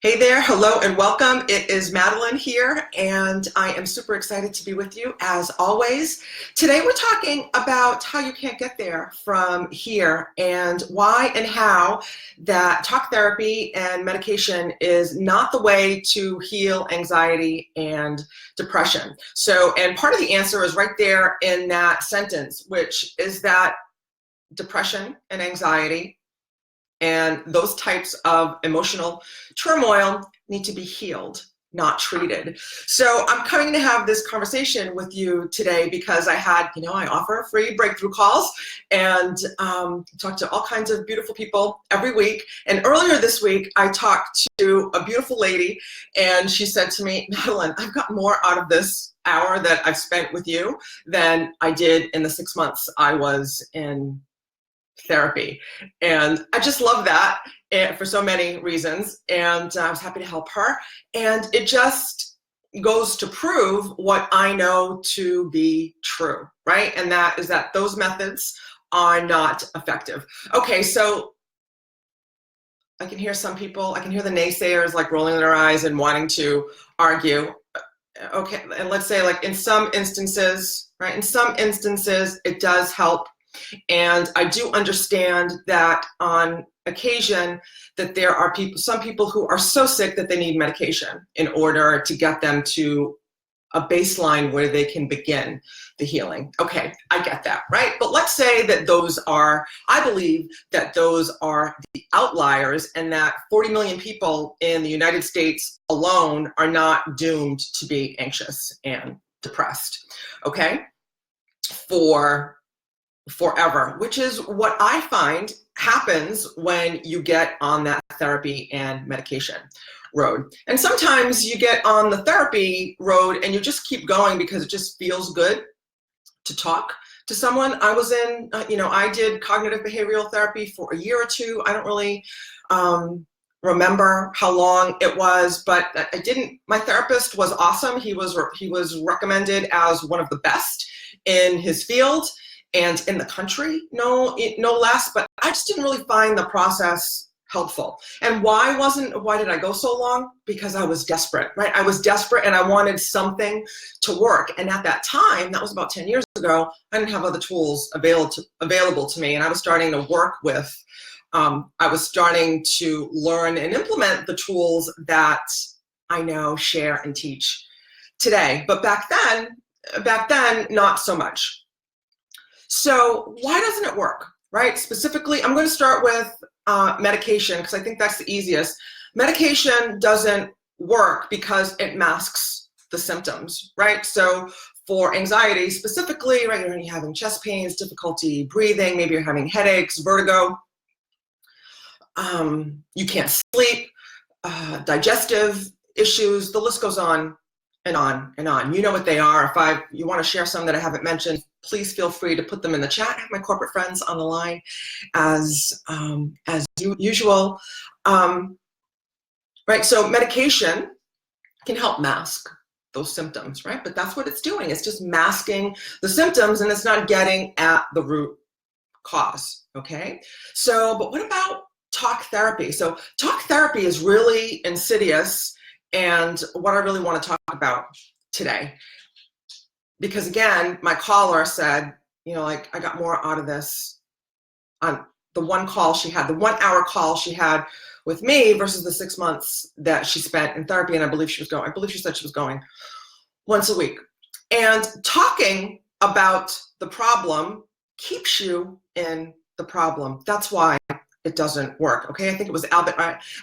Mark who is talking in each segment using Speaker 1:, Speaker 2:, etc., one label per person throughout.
Speaker 1: Hey there, hello and welcome. It is Madeline here, and I am super excited to be with you as always. Today we're talking about how you can't get there from here and why and how that talk therapy and medication is not the way to heal anxiety and depression. And part of the answer is right there in that sentence, which is that depression and anxiety and those types of emotional turmoil need to be healed, not treated. So I'm coming to have this conversation with you today because I offer free breakthrough calls and talk to all kinds of beautiful people every week. And earlier this week, I talked to a beautiful lady and she said to me, Madeline, I've got more out of this hour that I've spent with you than I did in the 6 months I was in therapy. And I just love that for so many reasons. And I was happy to help her. And it just goes to prove what I know to be true, right? And that is that those methods are not effective. Okay, so I can hear some people, I can hear the naysayers like rolling their eyes and wanting to argue. Okay, and let's say like in some instances, right? In some instances, it does help. And I do understand that on occasion that there are some people who are so sick that they need medication in order to get them to a baseline where they can begin the healing. Okay, I get that, right? But let's say that I believe that those are the outliers and that 40 million people in the United States alone are not doomed to be anxious and depressed, okay? Forever, which is what I find happens when you get on that therapy and medication road. And sometimes you get on the therapy road and you just keep going because it just feels good to talk to someone. I was in, I did cognitive behavioral therapy for a year or two. I don't really remember how long it was, but my therapist was awesome. He was recommended as one of the best in his field and in the country, no less, but I just didn't really find the process helpful. And why did I go so long? Because I was desperate, right? I was desperate and I wanted something to work. And at that time, that was about 10 years ago, I didn't have other tools available to me. And I was starting to work with, I was starting to learn and implement the tools that I now share and teach today. But back then, not so much. So why doesn't it work, right? Specifically, I'm going to start with medication because I think that's the easiest. Medication doesn't work because it masks the symptoms, right? So for anxiety specifically, right, you're having chest pains, difficulty breathing, maybe you're having headaches, vertigo, you can't sleep, digestive issues, the list goes on and on and on. You know what they are. If you want to share some that I haven't mentioned, please feel free to put them in the chat. I have my corporate friends on the line as usual. Right, so medication can help mask those symptoms, right? But that's what it's doing. It's just masking the symptoms and it's not getting at the root cause, okay? So, but what about talk therapy? So talk therapy is really insidious and what I really want to talk about today. Because again, my caller said, I got more out of this on the 1 call she had, the 1 hour call she had with me versus the 6 months that she spent in therapy. And I believe she said she was going once a week. And talking about the problem keeps you in the problem. That's why it doesn't work, okay? I think it was Albert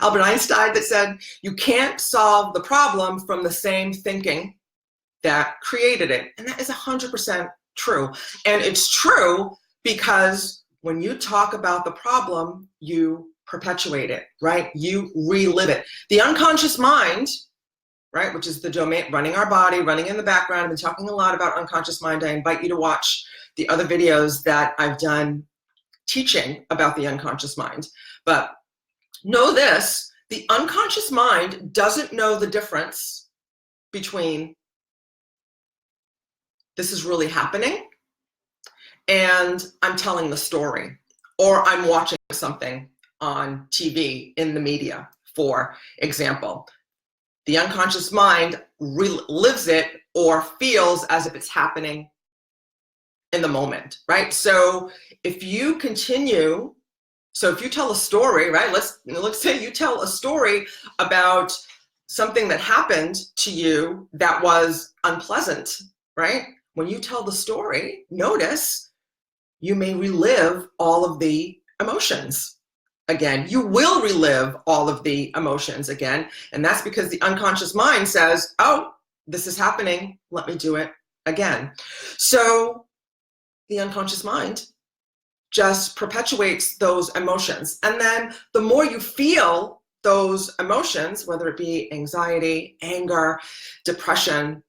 Speaker 1: Einstein that said, you can't solve the problem from the same thinking that created it. And that is 100% true. And it's true because when you talk about the problem, you perpetuate it, right? You relive it. The unconscious mind, right, which is the domain running our body, running in the background. I've been talking a lot about unconscious mind. I invite you to watch the other videos that I've done teaching about the unconscious mind. But know this, the unconscious mind doesn't know the difference between this is really happening and I'm telling the story or I'm watching something on TV in the media for example. The unconscious mind lives it or feels as if it's happening in the moment, right? So if you tell a story, right? Let's say you tell a story about something that happened to you that was unpleasant, right? When you tell the story, notice you may relive all of the emotions again. You will relive all of the emotions again. And that's because the unconscious mind says, oh, this is happening. Let me do it again. So the unconscious mind just perpetuates those emotions. And then the more you feel those emotions, whether it be anxiety, anger, depression,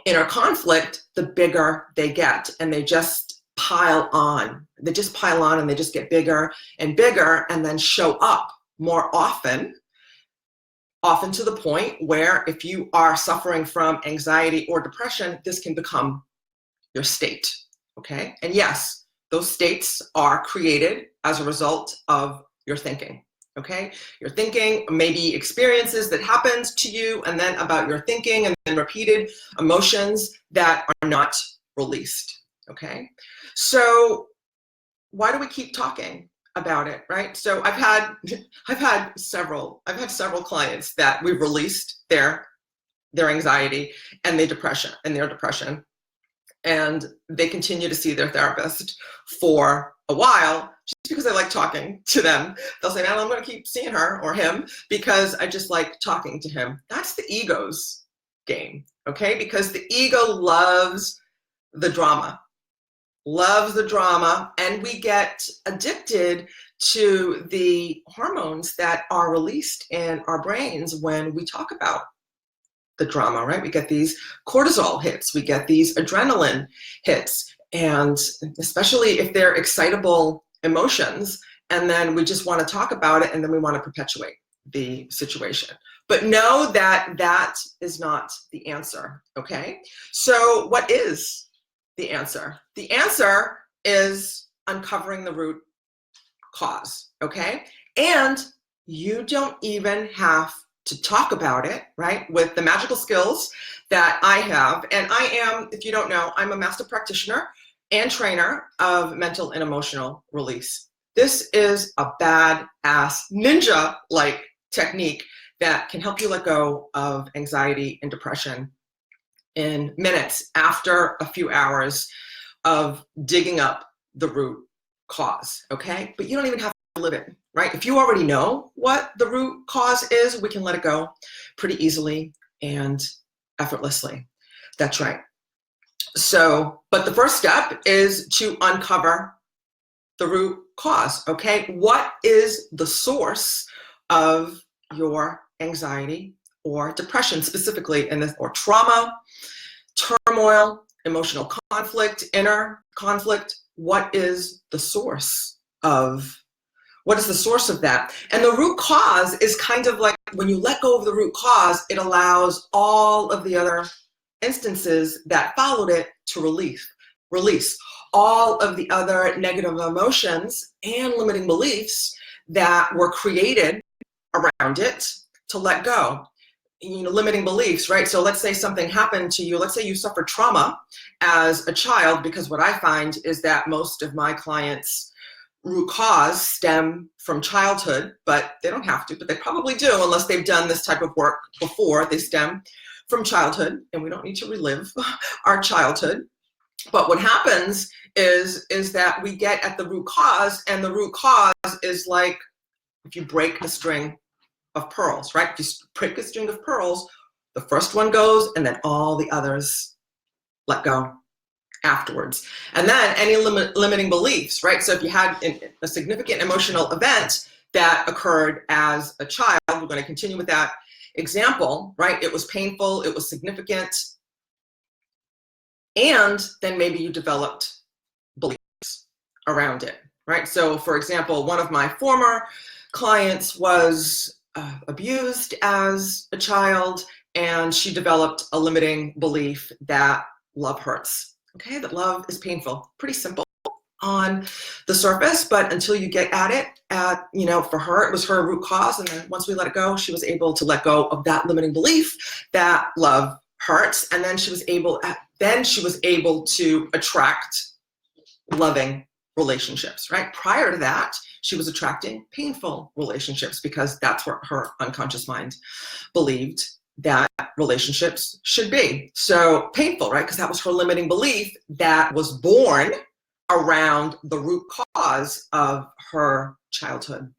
Speaker 1: inner conflict, the bigger they get, and they just pile on. They just pile on and they just get bigger and bigger and then show up more often to the point where if you are suffering from anxiety or depression, this can become your state, okay? And yes, those states are created as a result of your thinking, okay? Your thinking, maybe experiences that happened to you, and then about your thinking, and then repeated emotions that are not released, okay? So why do we keep talking about it, right? So I've had several clients that we've released their anxiety and their depression, and they continue to see their therapist for a while just because I like talking to them. They'll say, "Madeline, I'm going to keep seeing her or him because I just like talking to him." That's the ego's game, okay? Because the ego loves the drama, and we get addicted to the hormones that are released in our brains when we talk about the drama, right? We get these cortisol hits, we get these adrenaline hits, and especially if they're excitable emotions, and then we just want to talk about it, and then we want to perpetuate the situation. But know that that is not the answer, okay? So what is the answer? The answer is uncovering the root cause, okay? And you don't even have to talk about it, right? With the magical skills that I have. And I am, if you don't know, I'm a master practitioner and trainer of mental and emotional release. This is a badass ninja-like technique that can help you let go of anxiety and depression in minutes after a few hours of digging up the root cause, okay? But you don't even have to live it, right? If you already know what the root cause is, we can let it go pretty easily and effortlessly. That's right. So, but the first step is to uncover the root cause, okay? What is the source of your anxiety or depression specifically in this, or trauma, turmoil, emotional conflict, inner conflict? What is the source of that? And the root cause is kind of like when you let go of the root cause, it allows all of the other instances that followed it to release all of the other negative emotions and limiting beliefs that were created around it to let go. You know, limiting beliefs, right? So let's say something happened to you. Let's say you suffered trauma as a child, because what I find is that most of my clients' root cause stem from childhood, but they don't have to, but they probably do unless they've done this type of work before. They stem from childhood, and we don't need to relive our childhood. But what happens is that we get at the root cause, and the root cause is like if you break a string of pearls, right? If you break a string of pearls, the first one goes, and then all the others let go afterwards. And then any limiting beliefs, right? So if you had a significant emotional event that occurred as a child, we're going to continue with that example, right? It was painful, it was significant, and then maybe you developed beliefs around it, right? So for example, one of my former clients was abused as a child, and she developed a limiting belief that love hurts, okay? That love is painful. Pretty simple, on the surface, but until you get at it, for her, it was her root cause. And then once we let it go, she was able to let go of that limiting belief that love hurts. And then she was able to attract loving relationships, right? Prior to that, she was attracting painful relationships because that's what her unconscious mind believed that relationships should be. So painful, right? Because that was her limiting belief that was born around the root cause of her childhood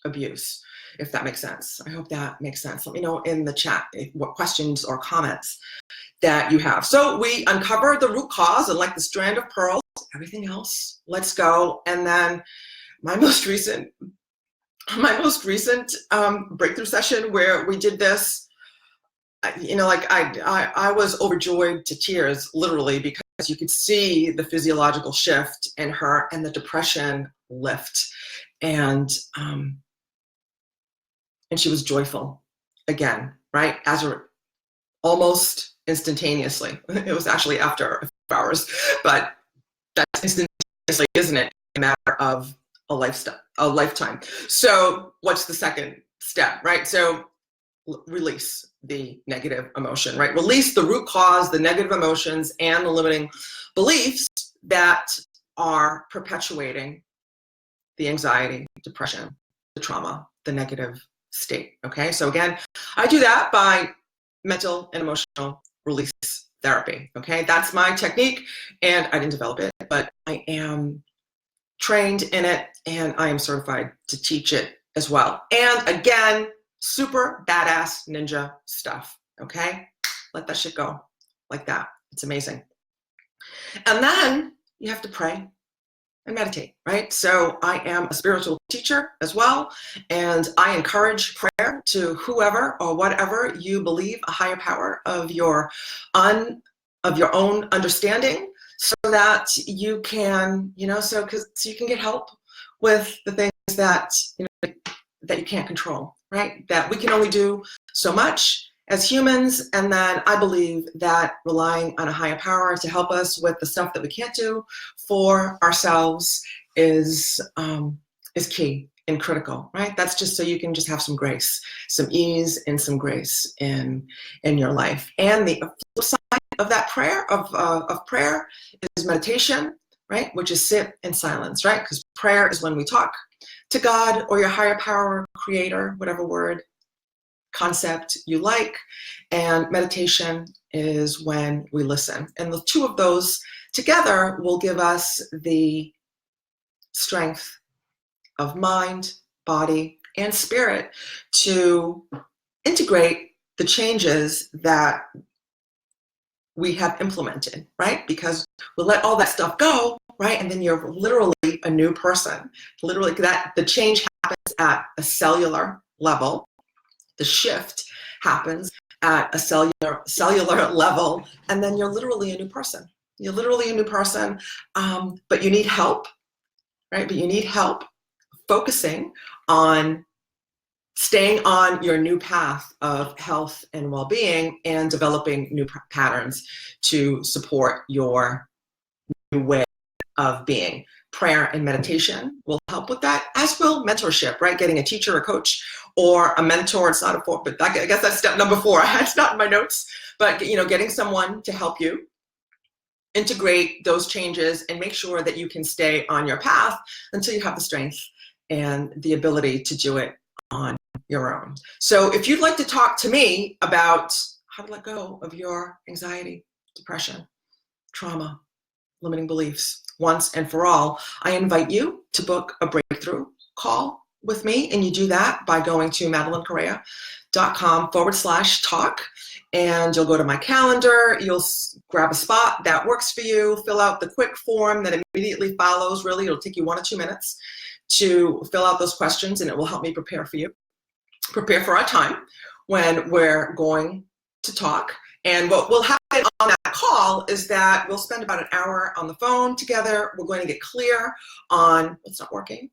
Speaker 1: abuse, if that makes sense. I hope that makes sense. Let me know in the chat what questions or comments that you have. So we uncover the root cause, and like the strand of pearls, everything else, let's go. And then my most recent breakthrough session where we did this, I was overjoyed to tears, literally, because you could see the physiological shift in her and the depression lift. And she was joyful again, right? Almost instantaneously. It was actually after a few hours, but that's instantaneously, isn't it? A matter of a lifetime. So what's the second step, right? So release the negative emotion, right? Release the root cause, the negative emotions, and the limiting beliefs that are perpetuating the anxiety, depression, the trauma, the negative state, okay? So again, I do that by mental and emotional release therapy, okay? That's my technique, and I didn't develop it, but I am trained in it, and I am certified to teach it as well. And again, super badass ninja stuff, okay? Let that shit go like that. It's amazing. And then you have to pray and meditate, right? So I am a spiritual teacher as well, and I encourage prayer to whoever or whatever you believe a higher power of your own understanding, so that you can, so you can get help with the things that that you can't control, right? That we can only do so much as humans, and then I believe that relying on a higher power to help us with the stuff that we can't do for ourselves is key and critical, right? That's just so you can just have some grace, some ease, and some grace in your life. And the flip side of that prayer of prayer is meditation, right? Which is sit in silence, right? Because prayer is when we talk to God or your higher power, creator, whatever word, concept you like, and meditation is when we listen. And the two of those together will give us the strength of mind, body, and spirit to integrate the changes that we have implemented, right? Because we'll let all that stuff go, right? And then you're literally a new person. Literally, that the change happens at a cellular level. The shift happens at a cellular level, and then you're literally a new person. You're literally a new person, but you need help, right? But you need help focusing on staying on your new path of health and well-being and developing new patterns to support your new way of being. Prayer and meditation will help with that, as will mentorship, right? Getting a teacher, a coach, or a mentor. It's not a four, but I guess that's step number 4. It's not in my notes, but getting someone to help you integrate those changes and make sure that you can stay on your path until you have the strength and the ability to do it on your own. So if you'd like to talk to me about how to let go of your anxiety, depression, trauma, limiting beliefs once and for all, I invite you to book a breakthrough call with me. And you do that by going to madelinecorrea.com/talk. And you'll go to my calendar, you'll grab a spot that works for you, fill out the quick form that immediately follows. Really, it'll take you 1 or 2 minutes to fill out those questions, and it will help me prepare for our time when we're going to talk. And what will happen on that call is that we'll spend about an hour on the phone together. We're going to get clear on what's not working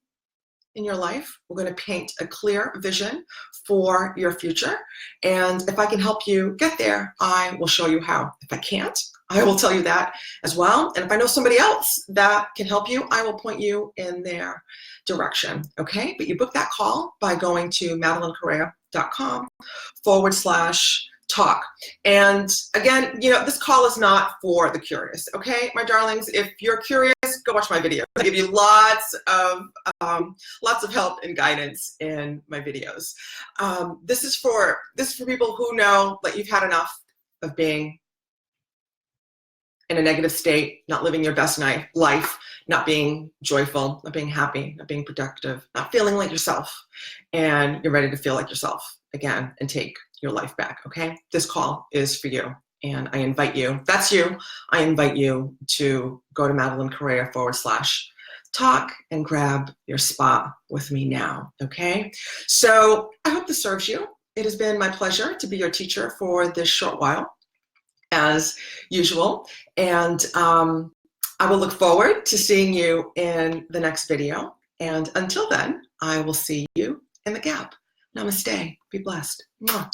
Speaker 1: in your life. We're going to paint a clear vision for your future. And if I can help you get there, I will show you how. If I can't, I will tell you that as well. And if I know somebody else that can help you, I will point you in their direction, okay? But you book that call by going to MadelineCorrea.com/talk. And again, this call is not for the curious, okay? My darlings, if you're curious, go watch my video. I give you lots of help and guidance in my videos. This is for people who know that you've had enough of being in a negative state, not living your best life, not being joyful, not being happy, not being productive, not feeling like yourself, and you're ready to feel like yourself again and take your life back, okay? This call is for you, and I invite you, if that's you, I invite you to go to MadelineCorrea.com/talk and grab your spot with me now, okay? So I hope this serves you. It has been my pleasure to be your teacher for this short while, as usual, and I will look forward to seeing you in the next video, and until then, I will see you in the gap. Namaste. Be blessed. Mwah.